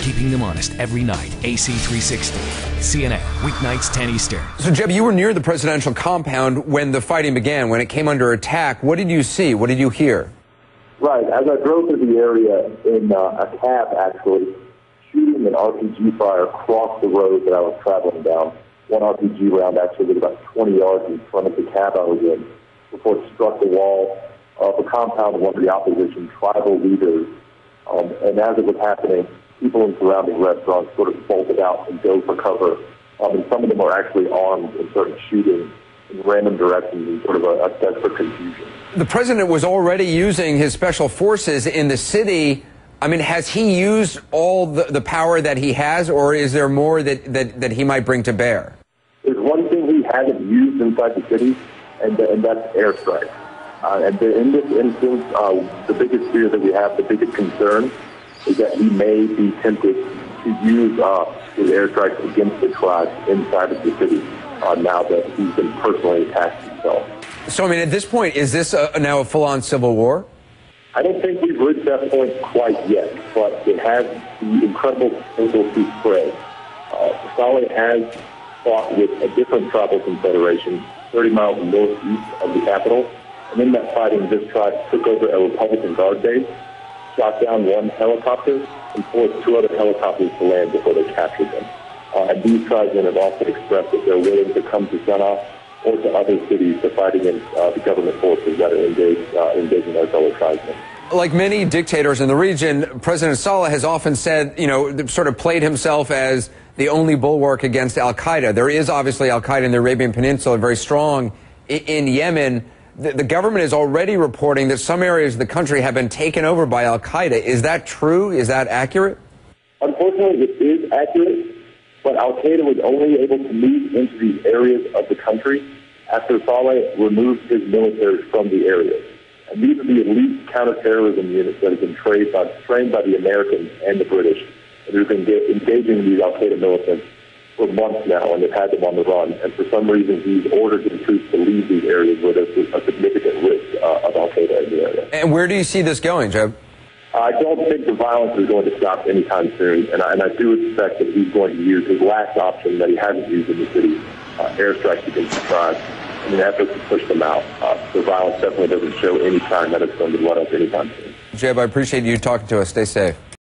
keeping them honest every night. AC 360. CNN, weeknights 10 Eastern. So, Jeb, you were near the presidential compound when the fighting began, when it came under attack. What did you see? What did you hear? Right. As I drove through the area in a cab, actually, shooting an RPG fire across the road that I was traveling down. One RPG round actually was about 20 yards in front of the cab I was in before it struck the wall of the compound of one of the opposition tribal leaders. And as it was happening, people in surrounding restaurants sort of bolted out and dove for cover. And some of them are actually armed and started shooting in random directions in sort of a desperate confusion. The president was already using his special forces in the city. I mean, has he used all the power that he has, or is there more that he might bring to bear? There's one thing he hasn't used inside the city, and that's airstrikes. And in this instance, the biggest fear that we have, the biggest concern, is that he may be tempted to use his airstrikes against the tribes inside of the city now that he's been personally attacked himself. So, I mean, at this point, is this now a full-on civil war? I don't think we've reached that point quite yet, but it has the incredible potential to spread. Saleh has fought with a different tribal confederation 30 miles northeast of the capital. And in that fighting, this tribe took over a Republican guard base, shot down one helicopter, and forced two other helicopters to land before they captured them. And these tribesmen have also expressed that they're willing to come to Sana'a or to other cities to fight against the government forces that are engaging their fellow tribesmen. Like many dictators in the region, President Saleh has often said, you know, sort of played himself as the only bulwark against al-Qaeda. There is obviously al-Qaeda in the Arabian Peninsula, very strong in Yemen. The government is already reporting that some areas of the country have been taken over by al-Qaeda. Is that true? Is that accurate? Unfortunately, it is accurate, but al-Qaeda was only able to move into these areas of the country after Saleh removed his military from the areas. And these are the elite counterterrorism units that have been trained by the Americans and the British, and who've been engaging these al-Qaeda militants for months now, and they've had them on the run. And for some reason, he's ordered his troops to leave these areas where there's a significant risk of al-Qaeda in the area. And where do you see this going, Jeb? I don't think the violence is going to stop anytime soon, and I do expect that he's going to use his last option that he hasn't used in the city, airstrikes against the tribes, in an effort to push them out. The violence definitely doesn't show any sign that it's going to let up anytime soon. Jeb, I appreciate you talking to us. Stay safe.